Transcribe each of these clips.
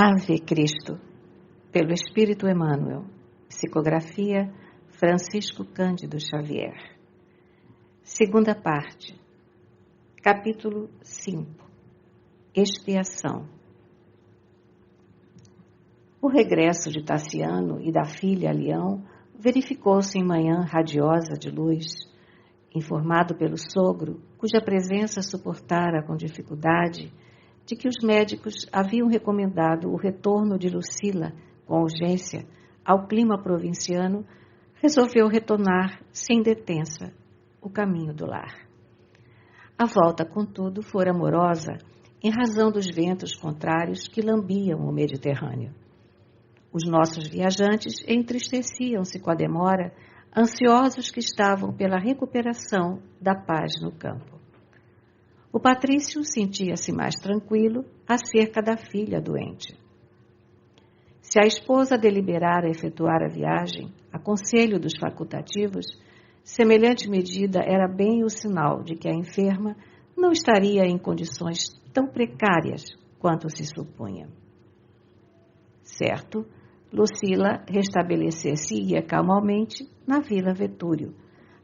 Ave Cristo, pelo Espírito Emmanuel. Psicografia Francisco Cândido Xavier. Segunda parte. Capítulo 5. Expiação. O regresso de Tassiano e da filha a Leão verificou-se em manhã radiosa de luz. Informado pelo sogro, cuja presença suportara com dificuldade, de que os médicos haviam recomendado o retorno de Lucila com urgência ao clima provinciano, resolveu retornar sem detença o caminho do lar. A volta, contudo, fora morosa em razão dos ventos contrários que lambiam o Mediterrâneo. Os nossos viajantes entristeciam-se com a demora, ansiosos que estavam pela recuperação da paz no campo. O patrício sentia-se mais tranquilo acerca da filha doente. Se a esposa deliberara efetuar a viagem, a conselho dos facultativos, semelhante medida era bem o sinal de que a enferma não estaria em condições tão precárias quanto se supunha. Certo, Lucila restabelecer-se-ia calmamente na Vila Vetúrio.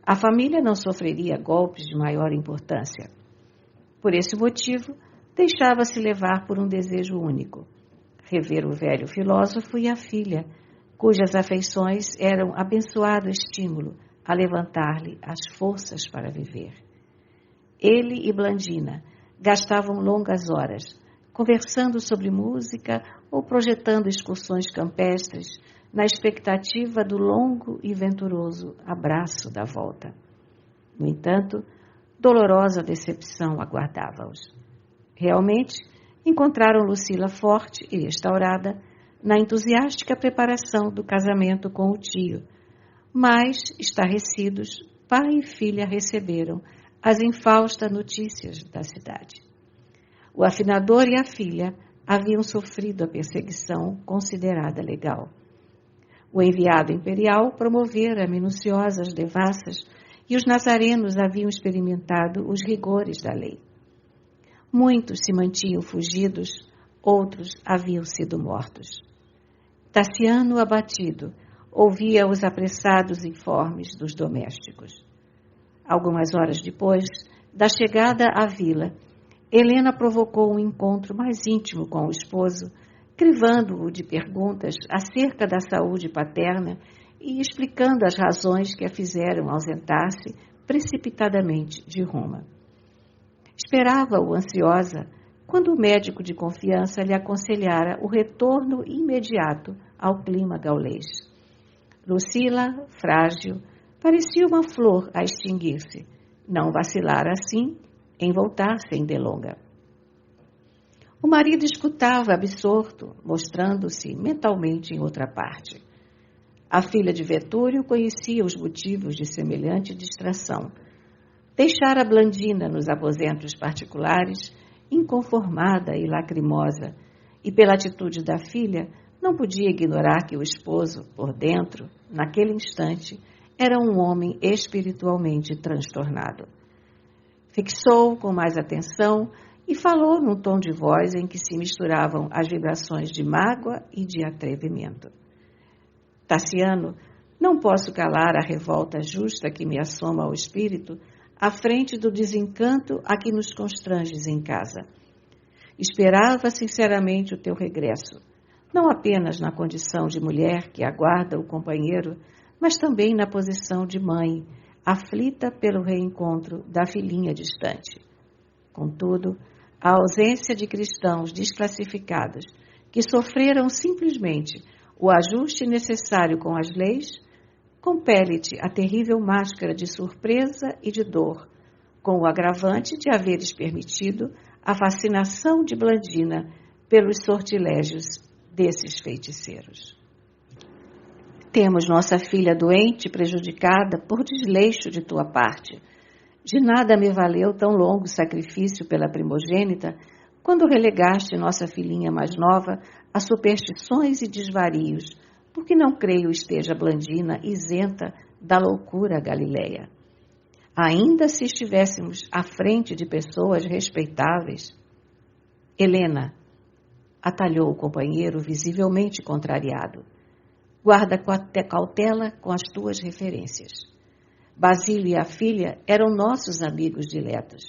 A família não sofreria golpes de maior importância. Por esse motivo, deixava-se levar por um desejo único: rever o velho filósofo e a filha, cujas afeições eram abençoado estímulo a levantar-lhe as forças para viver. Ele e Blandina gastavam longas horas, conversando sobre música ou projetando excursões campestres, na expectativa do longo e venturoso abraço da volta. No entanto, dolorosa decepção aguardava-os. Realmente, encontraram Lucila forte e restaurada na entusiástica preparação do casamento com o tio, mas, estarrecidos, pai e filha receberam as infaustas notícias da cidade. O afinador e a filha haviam sofrido a perseguição considerada legal. O enviado imperial promovera minuciosas devassas e os nazarenos haviam experimentado os rigores da lei. Muitos se mantinham fugidos, outros haviam sido mortos. Tassiano, abatido, ouvia os apressados informes dos domésticos. Algumas horas depois da chegada à vila, Helena provocou um encontro mais íntimo com o esposo, crivando-o de perguntas acerca da saúde paterna e explicando as razões que a fizeram ausentar-se precipitadamente de Roma. Esperava-o ansiosa quando o médico de confiança lhe aconselhara o retorno imediato ao clima gaulês. Lucila, frágil, parecia uma flor a extinguir-se. Não vacilara assim em voltar sem delonga. O marido escutava absorto, mostrando-se mentalmente em outra parte. A filha de Vetúrio conhecia os motivos de semelhante distração. Deixara Blandina nos aposentos particulares, inconformada e lacrimosa, e pela atitude da filha, não podia ignorar que o esposo, por dentro, naquele instante, era um homem espiritualmente transtornado. Fixou-o com mais atenção e falou num tom de voz em que se misturavam as vibrações de mágoa e de atrevimento. Tassiano, não posso calar a revolta justa que me assoma ao espírito à frente do desencanto a que nos constranges em casa. Esperava sinceramente o teu regresso, não apenas na condição de mulher que aguarda o companheiro, mas também na posição de mãe, aflita pelo reencontro da filhinha distante. Contudo, a ausência de cristãos desclassificados que sofreram simplesmente o ajuste necessário com as leis, compele-te a terrível máscara de surpresa e de dor, com o agravante de haveres permitido a fascinação de Blandina pelos sortilégios desses feiticeiros. Temos nossa filha doente, prejudicada por desleixo de tua parte. De nada me valeu tão longo sacrifício pela primogênita, quando relegaste nossa filhinha mais nova a superstições e desvarios, porque não creio esteja Blandina isenta da loucura galileia. Ainda se estivéssemos à frente de pessoas respeitáveis. Helena, atalhou o companheiro visivelmente contrariado. Guarda cautela com as tuas referências. Basílio e a filha eram nossos amigos diletos.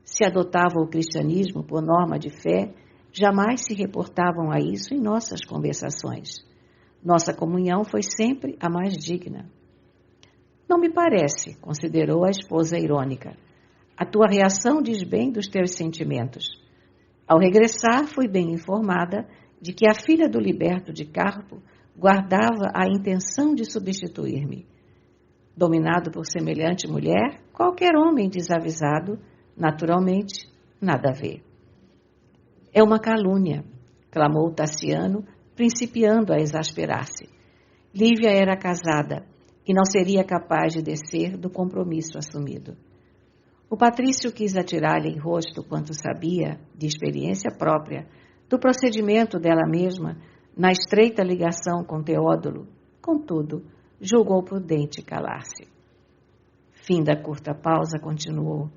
Se adotavam o cristianismo por norma de fé, jamais se reportavam a isso em nossas conversações. Nossa comunhão foi sempre a mais digna. Não me parece, considerou a esposa irônica. A tua reação diz bem dos teus sentimentos. Ao regressar, fui bem informada de que a filha do liberto de Carpo guardava a intenção de substituir-me. Dominado por semelhante mulher, qualquer homem desavisado, naturalmente, nada vê. É uma calúnia, clamou Tassiano, principiando a exasperar-se. Lívia era casada e não seria capaz de descer do compromisso assumido. O patrício quis atirar-lhe em rosto quanto sabia, de experiência própria, do procedimento dela mesma, na estreita ligação com Teódulo. Contudo, julgou prudente calar-se. Fim da curta pausa, continuou.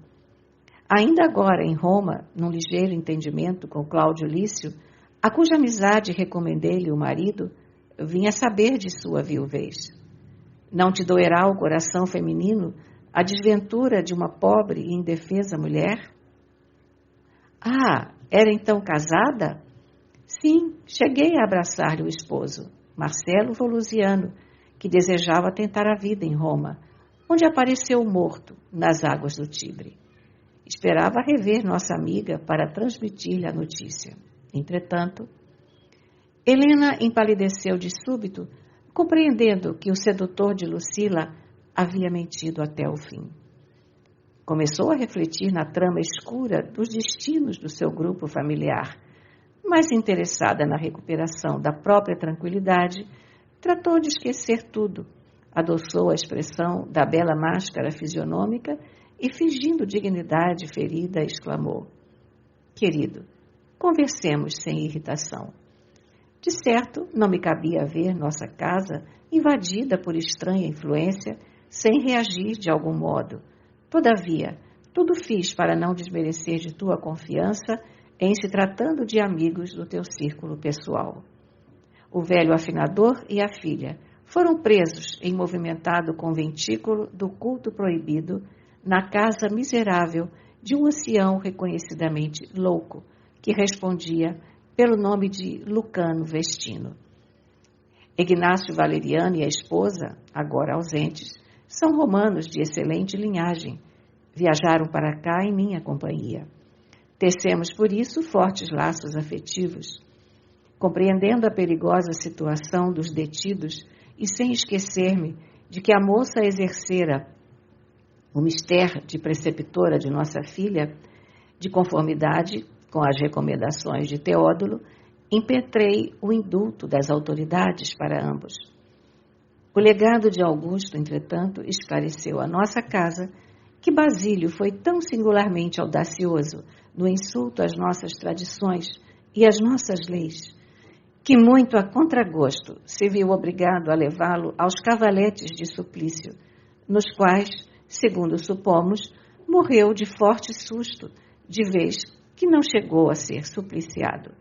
Ainda agora, em Roma, num ligeiro entendimento com Cláudio Lício, a cuja amizade recomendei-lhe o marido, vinha saber de sua viuvez. Não te doerá o coração feminino a desventura de uma pobre e indefesa mulher? Ah, era então casada? Sim, cheguei a abraçar-lhe o esposo, Marcelo Volusiano, que desejava tentar a vida em Roma, onde apareceu morto nas águas do Tibre. Esperava rever nossa amiga para transmitir-lhe a notícia. Entretanto, Helena empalideceu de súbito, compreendendo que o sedutor de Lucila havia mentido até o fim. Começou a refletir na trama escura dos destinos do seu grupo familiar, mas interessada na recuperação da própria tranquilidade, tratou de esquecer tudo, adoçou a expressão da bela máscara fisionômica e, fingindo dignidade ferida, exclamou: Querido, conversemos sem irritação. De certo, não me cabia ver nossa casa invadida por estranha influência, sem reagir de algum modo. Todavia, tudo fiz para não desmerecer de tua confiança em se tratando de amigos do teu círculo pessoal. O velho afinador e a filha foram presos em movimentado conventículo do culto proibido na casa miserável de um ancião reconhecidamente louco, que respondia pelo nome de Lucano Vestino. Ignácio Valeriano e a esposa, agora ausentes, são romanos de excelente linhagem. Viajaram para cá em minha companhia. Tecemos, por isso, fortes laços afetivos. Compreendendo a perigosa situação dos detidos e sem esquecer-me de que a moça exercera o mistério de preceptora de nossa filha, de conformidade com as recomendações de Teódulo, impetrei o indulto das autoridades para ambos. O legado de Augusto, entretanto, esclareceu a nossa casa que Basílio foi tão singularmente audacioso no insulto às nossas tradições e às nossas leis, que muito a contragosto se viu obrigado a levá-lo aos cavaletes de suplício, nos quais, segundo supomos, morreu de forte susto, de vez que não chegou a ser supliciado.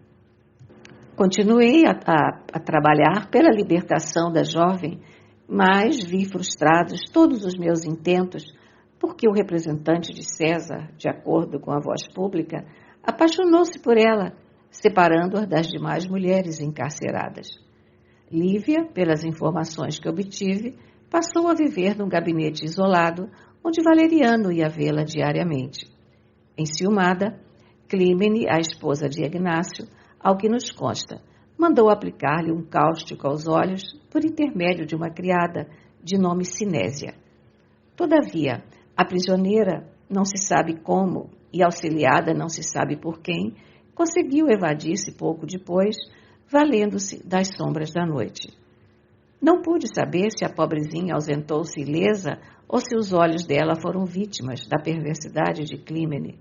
Continuei a trabalhar pela libertação da jovem, mas vi frustrados todos os meus intentos, porque o representante de César, de acordo com a voz pública, apaixonou-se por ela, separando-a das demais mulheres encarceradas. Lívia, pelas informações que obtive, passou a viver num gabinete isolado, onde Valeriano ia vê-la diariamente. Enciumada, Clímene, a esposa de Ignácio, ao que nos consta, mandou aplicar-lhe um cáustico aos olhos por intermédio de uma criada de nome Sinésia. Todavia, a prisioneira, não se sabe como, e auxiliada não se sabe por quem, conseguiu evadir-se pouco depois, valendo-se das sombras da noite. Não pude saber se a pobrezinha ausentou-se ilesa ou se os olhos dela foram vítimas da perversidade de Clímene.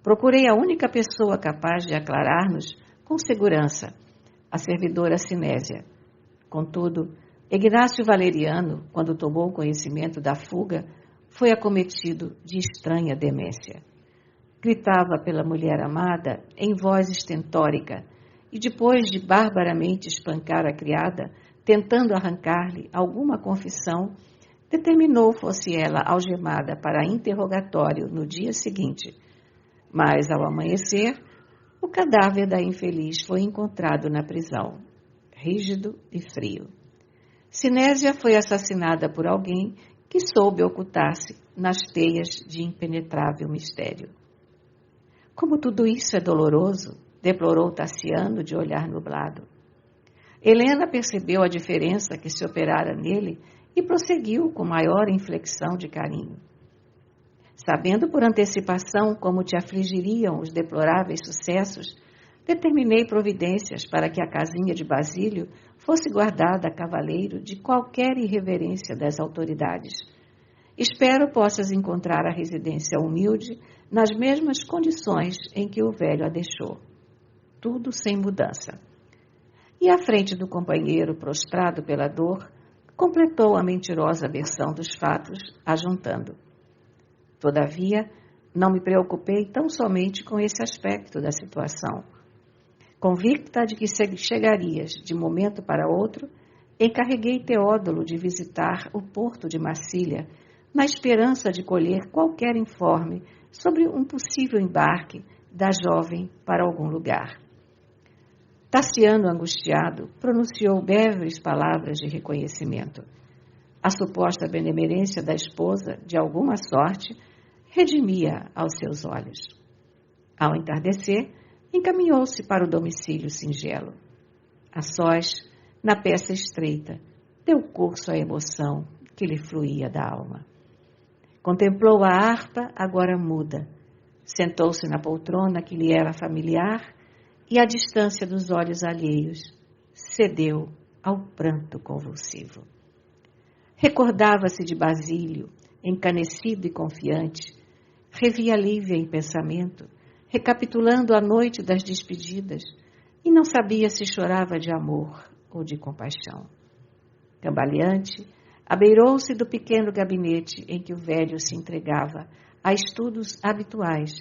Procurei a única pessoa capaz de aclarar-nos com segurança, a servidora Sinésia. Contudo, Ignácio Valeriano, quando tomou conhecimento da fuga, foi acometido de estranha demência. Gritava pela mulher amada em voz estentórica, e depois de barbaramente espancar a criada, tentando arrancar-lhe alguma confissão, determinou fosse ela algemada para interrogatório no dia seguinte. Mas, ao amanhecer, o cadáver da infeliz foi encontrado na prisão, rígido e frio. Sinésia foi assassinada por alguém que soube ocultar-se nas teias de impenetrável mistério. Como tudo isso é doloroso, deplorou Tassiano de olhar nublado. Helena percebeu a diferença que se operara nele e prosseguiu com maior inflexão de carinho. Sabendo por antecipação como te afligiriam os deploráveis sucessos, determinei providências para que a casinha de Basílio fosse guardada a cavaleiro de qualquer irreverência das autoridades. Espero possas encontrar a residência humilde nas mesmas condições em que o velho a deixou. Tudo sem mudança. E à frente do companheiro prostrado pela dor, completou a mentirosa versão dos fatos, ajuntando. Todavia, não me preocupei tão somente com esse aspecto da situação. Convicta de que chegarias de momento para outro, encarreguei Teódulo de visitar o porto de Massília, na esperança de colher qualquer informe sobre um possível embarque da jovem para algum lugar. Tassiano, angustiado, pronunciou breves palavras de reconhecimento. A suposta benemerência da esposa, de alguma sorte, redimia aos seus olhos. Ao entardecer, encaminhou-se para o domicílio singelo. A sós, na peça estreita, deu curso à emoção que lhe fluía da alma. Contemplou a harpa, agora muda. Sentou-se na poltrona que lhe era familiar e, à distância dos olhos alheios, cedeu ao pranto convulsivo. Recordava-se de Basílio, encanecido e confiante, revia Lívia em pensamento, recapitulando a noite das despedidas, e não sabia se chorava de amor ou de compaixão. Cambaleante, abeirou-se do pequeno gabinete em que o velho se entregava a estudos habituais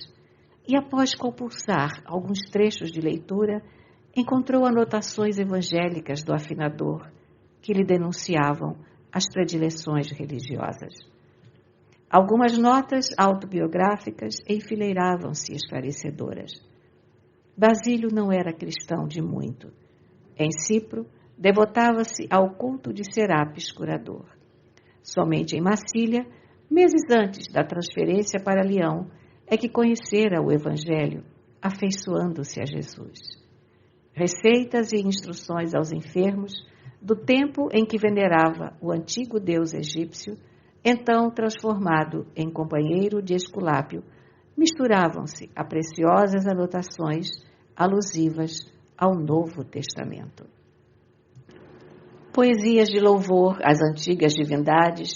e, após compulsar alguns trechos de leitura, encontrou anotações evangélicas do afinador que lhe denunciavam as predileções religiosas. Algumas notas autobiográficas enfileiravam-se esclarecedoras. Basílio não era cristão de muito. Em Cipro, devotava-se ao culto de Serapis Curador. Somente em Massília, meses antes da transferência para Leão, é que conhecera o Evangelho, afeiçoando-se a Jesus. Receitas e instruções aos enfermos, do tempo em que venerava o antigo deus egípcio, então transformado em companheiro de Esculápio, misturavam-se a preciosas anotações alusivas ao Novo Testamento. Poesias de louvor às antigas divindades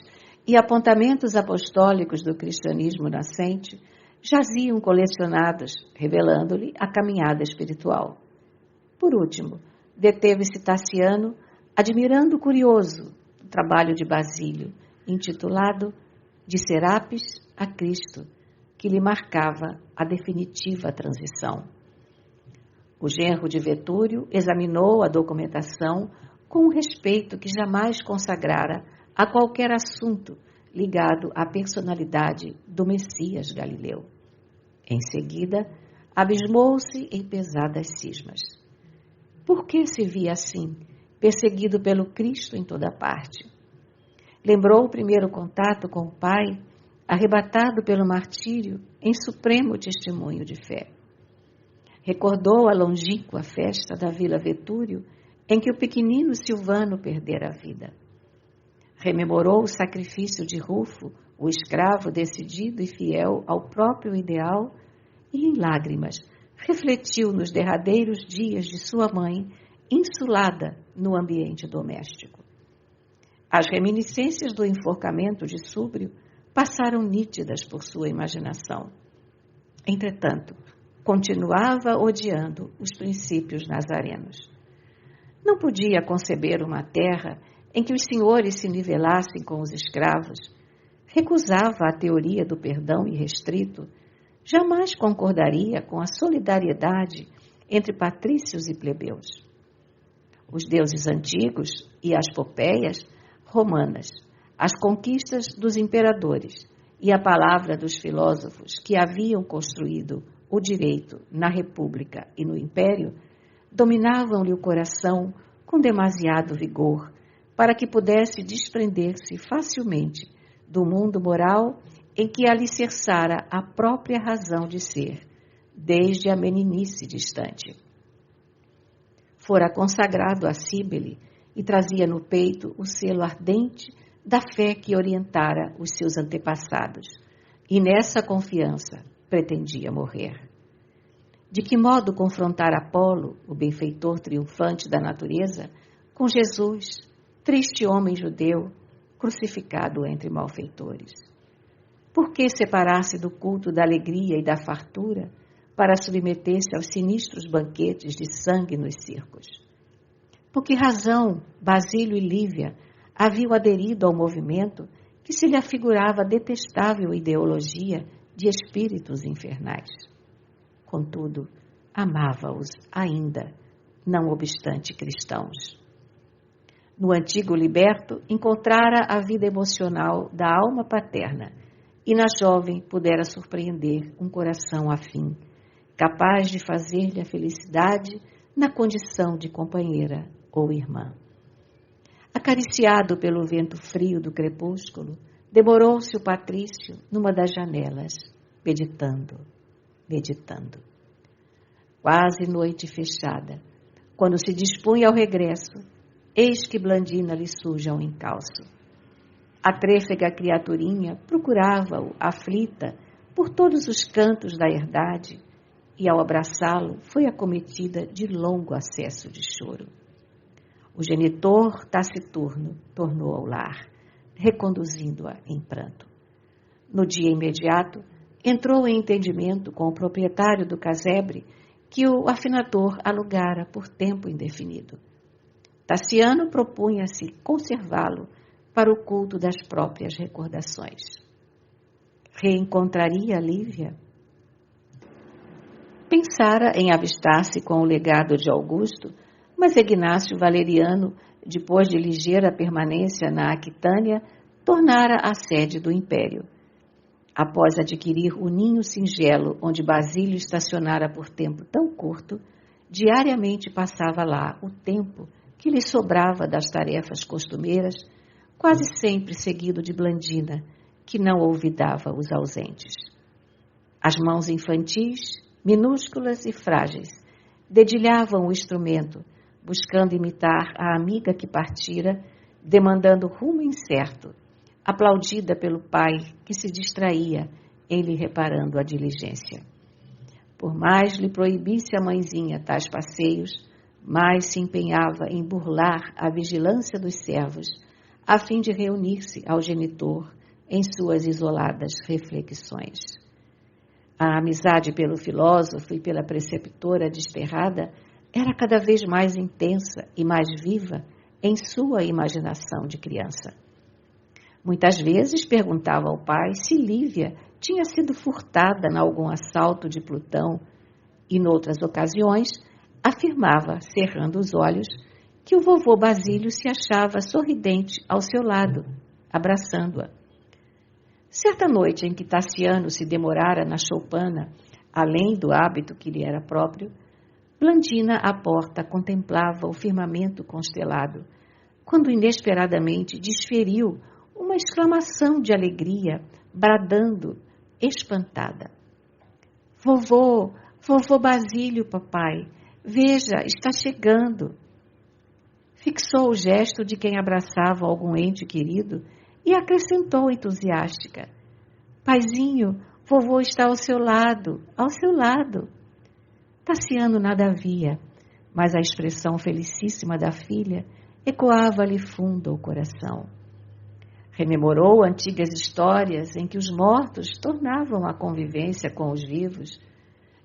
e apontamentos apostólicos do cristianismo nascente jaziam colecionados, revelando-lhe a caminhada espiritual. Por último, deteve-se Tassiano, admirando curioso o trabalho de Basílio, intitulado De Serapis a Cristo, que lhe marcava a definitiva transição. O genro de Vetúrio examinou a documentação com um respeito que jamais consagrara a qualquer assunto ligado à personalidade do Messias Galileu. Em seguida, abismou-se em pesadas cismas. Por que se via assim, perseguido pelo Cristo em toda parte? Lembrou o primeiro contato com o Pai, arrebatado pelo martírio em supremo testemunho de fé. Recordou a longínqua festa da Vila Vetúrio, em que o pequenino Silvano perdera a vida. Rememorou o sacrifício de Rufo, o escravo decidido e fiel ao próprio ideal, e em lágrimas refletiu nos derradeiros dias de sua mãe, insulada no ambiente doméstico. As reminiscências do enforcamento de Súbrio passaram nítidas por sua imaginação. Entretanto, continuava odiando os princípios nazarenos. Não podia conceber uma terra em que os senhores se nivelassem com os escravos. Recusava a teoria do perdão irrestrito. Jamais concordaria com a solidariedade entre patrícios e plebeus. Os deuses antigos e as popéias romanas, as conquistas dos imperadores e a palavra dos filósofos que haviam construído o direito na República e no Império, dominavam-lhe o coração com demasiado vigor para que pudesse desprender-se facilmente do mundo moral em que alicerçara a própria razão de ser, desde a meninice distante. Fora consagrado a Cíbele e trazia no peito o selo ardente da fé que orientara os seus antepassados, e nessa confiança pretendia morrer. De que modo confrontar Apolo, o benfeitor triunfante da natureza, com Jesus, triste homem judeu, crucificado entre malfeitores? Por que separar-se do culto da alegria e da fartura para submeter-se aos sinistros banquetes de sangue nos circos? Por que razão Basílio e Lívia haviam aderido ao movimento que se lhe afigurava detestável ideologia de espíritos infernais? Contudo, amava-os ainda, não obstante cristãos. No antigo liberto, encontrara a vida emocional da alma paterna e na jovem pudera surpreender um coração afim, capaz de fazer-lhe a felicidade na condição de companheira ou irmã. Acariciado pelo vento frio do crepúsculo, demorou-se o patrício numa das janelas, meditando. Quase noite fechada, quando se dispunha ao regresso, eis que Blandina lhe surge um encalço. A trêfega criaturinha procurava-o, aflita, por todos os cantos da herdade, e ao abraçá-lo foi acometida de longo acesso de choro. O genitor taciturno tornou ao lar, reconduzindo-a em pranto. No dia imediato, entrou em entendimento com o proprietário do casebre que o afinador alugara por tempo indefinido. Tassiano propunha-se conservá-lo para o culto das próprias recordações. Reencontraria Lívia? Pensara em avistar-se com o legado de Augusto, mas Ignácio Valeriano, depois de ligeira permanência na Aquitânia, tornara a sede do Império. Após adquirir o ninho singelo onde Basílio estacionara por tempo tão curto, diariamente passava lá o tempo que lhe sobrava das tarefas costumeiras, quase sempre seguido de Blandina, que não olvidava os ausentes. As mãos infantis, minúsculas e frágeis, dedilhavam o instrumento, buscando imitar a amiga que partira, demandando rumo incerto, aplaudida pelo pai que se distraía em lhe reparando a diligência. Por mais lhe proibisse a mãezinha tais passeios, mais se empenhava em burlar a vigilância dos servos, a fim de reunir-se ao genitor em suas isoladas reflexões. A amizade pelo filósofo e pela preceptora desterrada era cada vez mais intensa e mais viva em sua imaginação de criança. Muitas vezes perguntava ao pai se Lívia tinha sido furtada em algum assalto de Plutão e, noutras ocasiões, afirmava, cerrando os olhos, que o vovô Basílio se achava sorridente ao seu lado, abraçando-a. Certa noite em que Tassiano se demorara na choupana, além do hábito que lhe era próprio, Blandina à porta contemplava o firmamento constelado, quando inesperadamente desferiu uma exclamação de alegria, bradando, espantada. Vovô Basílio, papai, veja, está chegando. Fixou o gesto de quem abraçava algum ente querido e acrescentou entusiástica. Paizinho, vovô está ao seu lado, ao seu lado. Tassiano nada via, mas a expressão felicíssima da filha ecoava-lhe fundo ao coração. Rememorou antigas histórias em que os mortos tornavam a convivência com os vivos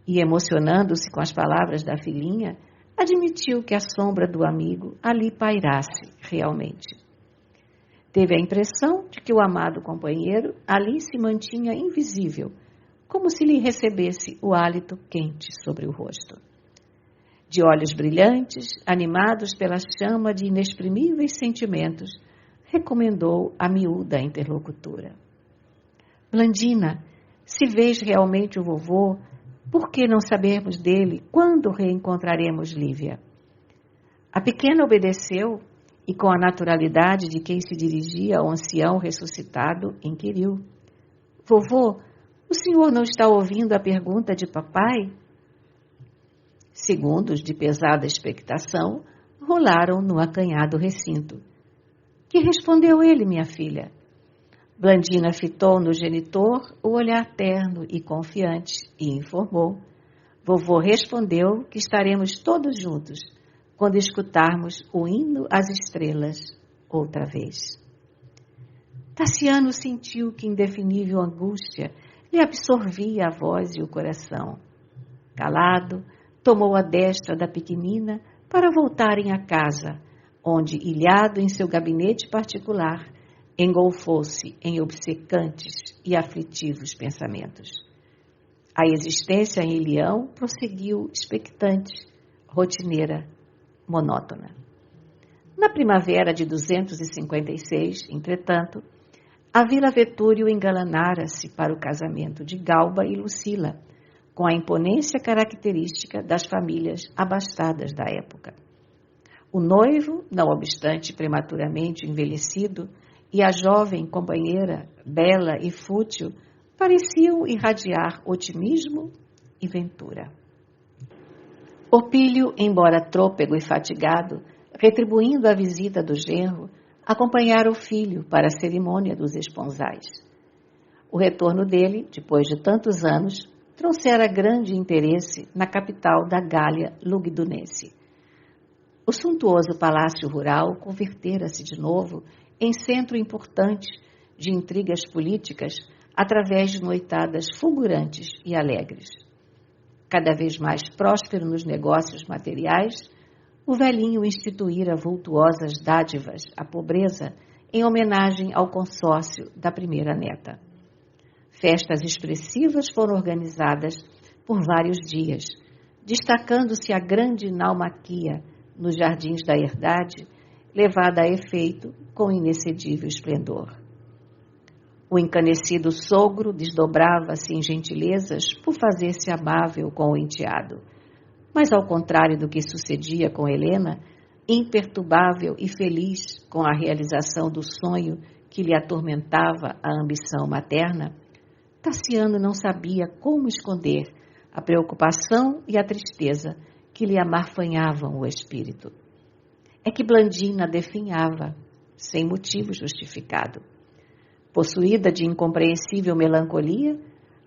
e, emocionando-se com as palavras da filhinha, admitiu que a sombra do amigo ali pairasse realmente. Teve a impressão de que o amado companheiro ali se mantinha invisível, como se lhe recebesse o hálito quente sobre o rosto. de olhos brilhantes, animados pela chama de inexprimíveis sentimentos, recomendou a miúda interlocutora. Blandina, se vês realmente o vovô, por que não sabermos dele quando reencontraremos Lívia? A pequena obedeceu e, com a naturalidade de quem se dirigia ao ancião ressuscitado, inquiriu. Vovô, o senhor não está ouvindo a pergunta de papai? Segundos de pesada expectação rolaram no acanhado recinto. Que respondeu ele, minha filha? Blandina fitou no genitor o olhar terno e confiante e informou. Vovô respondeu que estaremos todos juntos quando escutarmos o hino às estrelas outra vez. Tassiano sentiu que indefinível angústia lhe absorvia a voz e o coração. Calado, tomou a destra da pequenina para voltarem à casa, onde, ilhado em seu gabinete particular, engolfou-se em obcecantes e aflitivos pensamentos. A existência em Ilião prosseguiu expectante, rotineira, monótona. Na primavera de 256, entretanto, a Vila Vetúrio engalanara-se para o casamento de Galba e Lucila, com a imponência característica das famílias abastadas da época. O noivo, não obstante prematuramente envelhecido, e a jovem companheira, bela e fútil, pareciam irradiar otimismo e ventura. Opílio, embora trôpego e fatigado, retribuindo a visita do genro, acompanhara o filho para a cerimônia dos esponsais. O retorno dele, depois de tantos anos, trouxera grande interesse na capital da Gália Lugdunense. O suntuoso palácio rural convertera-se de novo em centro importante de intrigas políticas através de noitadas fulgurantes e alegres. Cada vez mais próspero nos negócios materiais, o velhinho instituíra vultuosas dádivas à pobreza em homenagem ao consórcio da primeira neta. Festas expressivas foram organizadas por vários dias, destacando-se a grande naumaquia nos jardins da herdade, levada a efeito com inexcedível esplendor. O encanecido sogro desdobrava-se em gentilezas por fazer-se amável com o enteado, mas ao contrário do que sucedia com Helena, imperturbável e feliz com a realização do sonho que lhe atormentava a ambição materna, Tassiano não sabia como esconder a preocupação e a tristeza que lhe amarfanhavam o espírito. É que Blandina definhava, sem motivo justificado. Possuída de incompreensível melancolia,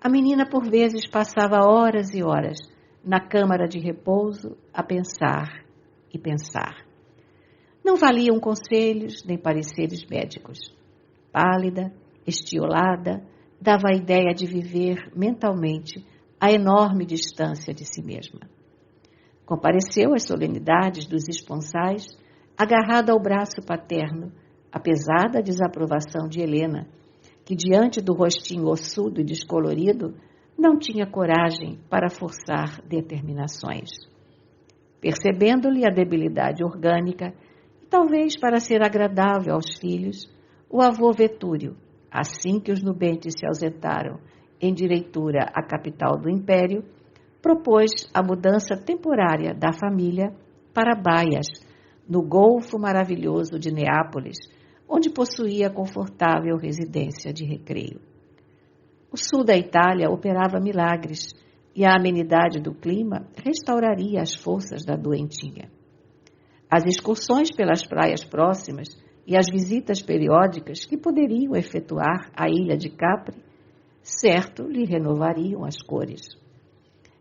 a menina por vezes passava horas e horas na câmara de repouso a pensar e pensar. Não valiam conselhos nem pareceres médicos. Pálida, estiolada, dava a ideia de viver mentalmente a enorme distância de si mesma. Compareceu às solenidades dos esponsais, agarrada ao braço paterno, apesar da desaprovação de Helena, que diante do rostinho ossudo e descolorido, não tinha coragem para forçar determinações. Percebendo-lhe a debilidade orgânica, e talvez para ser agradável aos filhos, o avô Vetúrio, assim que os nubentes se ausentaram em direitura à capital do império, propôs a mudança temporária da família para Baias, no Golfo Maravilhoso de Neápolis, onde possuía confortável residência de recreio. O sul da Itália operava milagres e a amenidade do clima restauraria as forças da doentinha. As excursões pelas praias próximas e as visitas periódicas que poderiam efetuar à ilha de Capri, certo lhe renovariam as cores.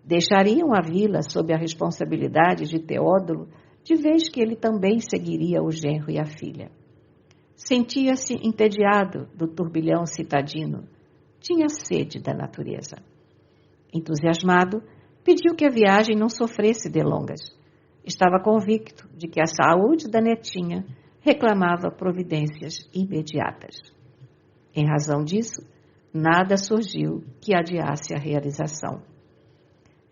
Deixariam a vila sob a responsabilidade de Teódulo, de vez que ele também seguiria o genro e a filha. Sentia-se entediado do turbilhão citadino. Tinha sede da natureza. Entusiasmado, pediu que a viagem não sofresse delongas. Estava convicto de que a saúde da netinha reclamava providências imediatas. Em razão disso, nada surgiu que adiasse a realização.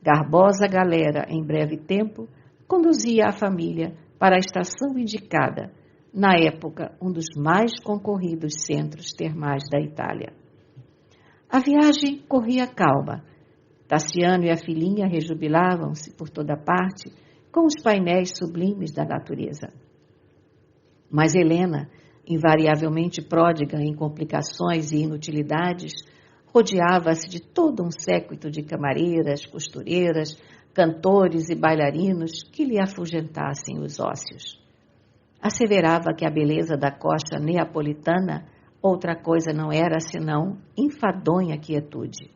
Garbosa galera, em breve tempo, conduzia a família para a estação indicada, na época um dos mais concorridos centros termais da Itália. A viagem corria calma. Tassiano e a filhinha rejubilavam-se por toda parte com os painéis sublimes da natureza. Mas Helena, invariavelmente pródiga em complicações e inutilidades, rodeava-se de todo um séquito de camareiras, costureiras, cantores e bailarinos que lhe afugentassem os ósseos. Asseverava que a beleza da costa neapolitana outra coisa não era senão enfadonha quietude.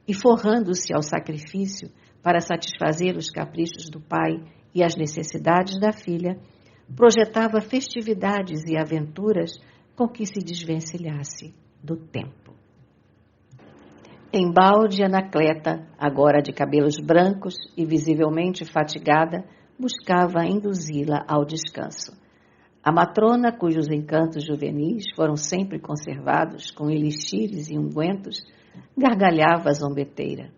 E forrando-se ao sacrifício para satisfazer os caprichos do pai e as necessidades da filha, projetava festividades e aventuras com que se desvencilhasse do tempo. Embalde, Anacleta, agora de cabelos brancos e visivelmente fatigada, buscava induzi-la ao descanso. A matrona, cujos encantos juvenis foram sempre conservados com elixires e ungüentos, gargalhava zombeteira.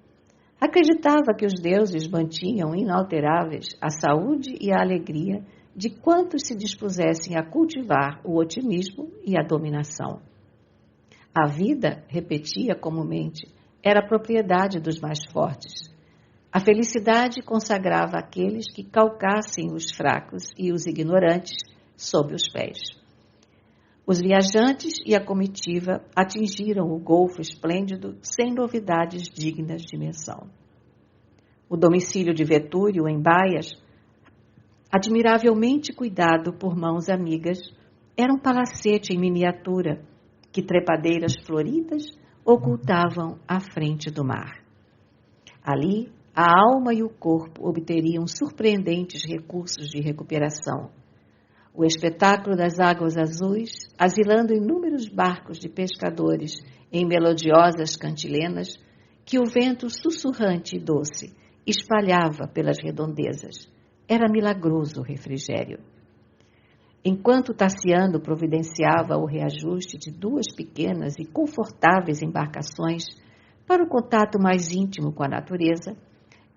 Acreditava que os deuses mantinham inalteráveis a saúde e a alegria de quantos se dispusessem a cultivar o otimismo e a dominação. A vida, repetia comumente, era propriedade dos mais fortes. A felicidade consagrava aqueles que calcassem os fracos e os ignorantes sob os pés. Os viajantes e a comitiva atingiram o Golfo Esplêndido sem novidades dignas de menção. O domicílio de Vetúrio, em Baias, admiravelmente cuidado por mãos amigas, era um palacete em miniatura que trepadeiras floridas ocultavam à frente do mar. Ali, a alma e o corpo obteriam surpreendentes recursos de recuperação. O espetáculo das águas azuis, asilando inúmeros barcos de pescadores em melodiosas cantilenas, que o vento sussurrante e doce espalhava pelas redondezas. Era milagroso refrigério. Enquanto Tassiano providenciava o reajuste de 2 pequenas e confortáveis embarcações para o contato mais íntimo com a natureza,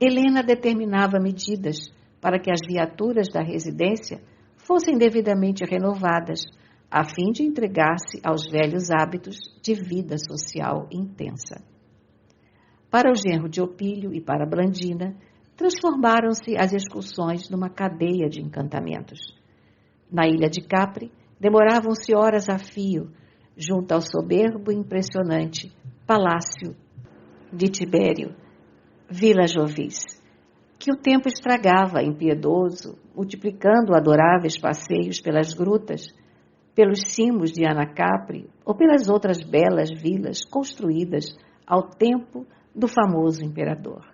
Helena determinava medidas para que as viaturas da residência fossem devidamente renovadas, a fim de entregar-se aos velhos hábitos de vida social intensa. Para o genro de Opílio e para Blandina, transformaram-se as excursões numa cadeia de encantamentos. Na ilha de Capri, demoravam-se horas a fio, junto ao soberbo e impressionante Palácio de Tibério, Vila Jovis, que o tempo estragava impiedoso, multiplicando adoráveis passeios pelas grutas, pelos cimos de Anacapri ou pelas outras belas vilas construídas ao tempo do famoso imperador.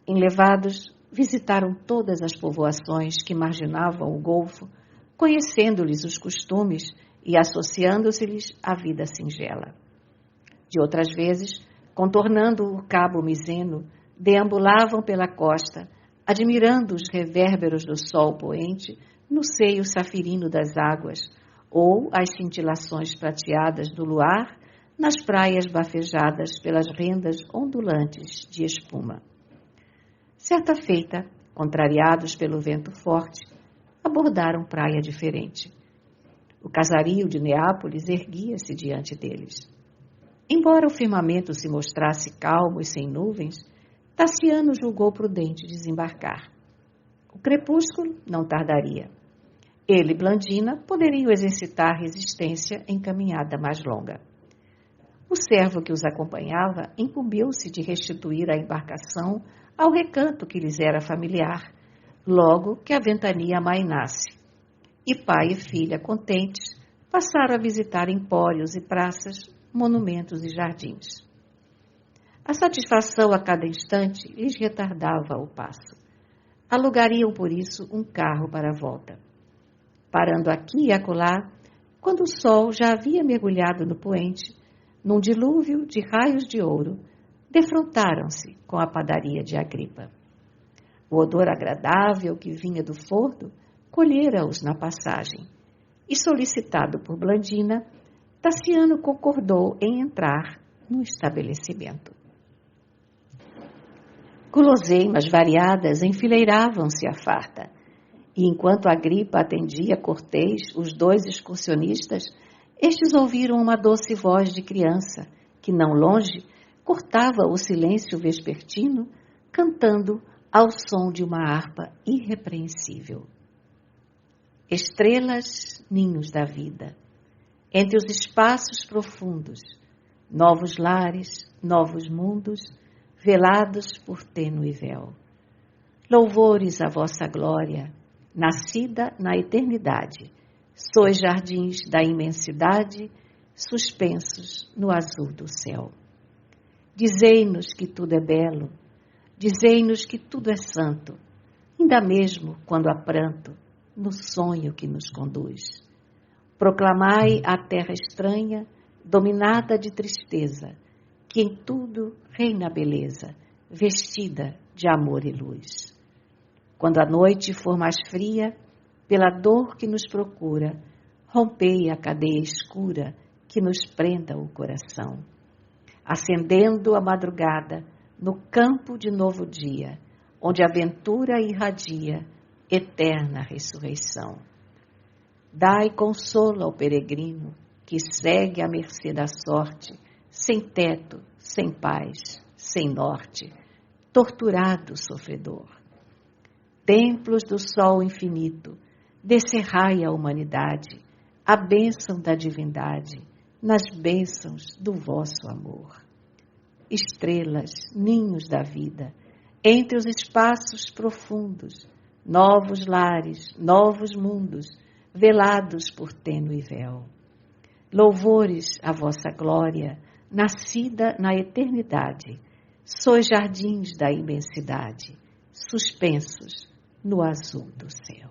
Enlevados, visitaram todas as povoações que marginavam o Golfo, conhecendo-lhes os costumes e associando-se-lhes à vida singela. De outras vezes, contornando o Cabo Miseno, deambulavam pela costa, admirando os revérberos do sol poente no seio safirino das águas, ou as cintilações prateadas do luar nas praias bafejadas pelas rendas ondulantes de espuma. Certa feita, contrariados pelo vento forte, abordaram praia diferente. O casario de Neápolis erguia-se diante deles. Embora o firmamento se mostrasse calmo e sem nuvens, Tassiano julgou prudente desembarcar. O crepúsculo não tardaria. Ele e Blandina poderiam exercitar resistência em caminhada mais longa. O servo que os acompanhava incumbiu-se de restituir a embarcação ao recanto que lhes era familiar, logo que a ventania amainasse. E pai e filha, contentes, passaram a visitar empórios e praças, monumentos e jardins. A satisfação a cada instante lhes retardava o passo. Alugariam, por isso, um carro para a volta. Parando aqui e acolá, quando o sol já havia mergulhado no poente, num dilúvio de raios de ouro, defrontaram-se com a padaria de Agripa. O odor agradável que vinha do forno colhera-os na passagem, e solicitado por Blandina, Tassiano concordou em entrar no estabelecimento. Guloseimas variadas enfileiravam-se à farta, e enquanto Agripa atendia cortês os 2 excursionistas, estes ouviram uma doce voz de criança, que não longe cortava o silêncio vespertino, cantando ao som de uma harpa irrepreensível. Estrelas, ninhos da vida, entre os espaços profundos, novos lares, novos mundos, velados por tênue véu. Louvores à vossa glória, nascida na eternidade, sois jardins da imensidade, suspensos no azul do céu. Dizei-nos que tudo é belo, dizei-nos que tudo é santo, ainda mesmo quando há pranto, no sonho que nos conduz. Proclamai a terra estranha, dominada de tristeza, que em tudo reina a beleza, vestida de amor e luz. Quando a noite for mais fria, pela dor que nos procura, rompei a cadeia escura que nos prenda o coração. Acendendo a madrugada no campo de novo dia, onde a aventura irradia eterna ressurreição. Dai consolo ao peregrino que segue à mercê da sorte, sem teto, sem paz, sem norte, torturado sofredor. Templos do sol infinito, descerrai a humanidade, a bênção da divindade, nas bênçãos do vosso amor. Estrelas, ninhos da vida, entre os espaços profundos, novos lares, novos mundos, velados por tênue véu. Louvores à vossa glória, nascida na eternidade, sois jardins da imensidade, suspensos no azul do céu.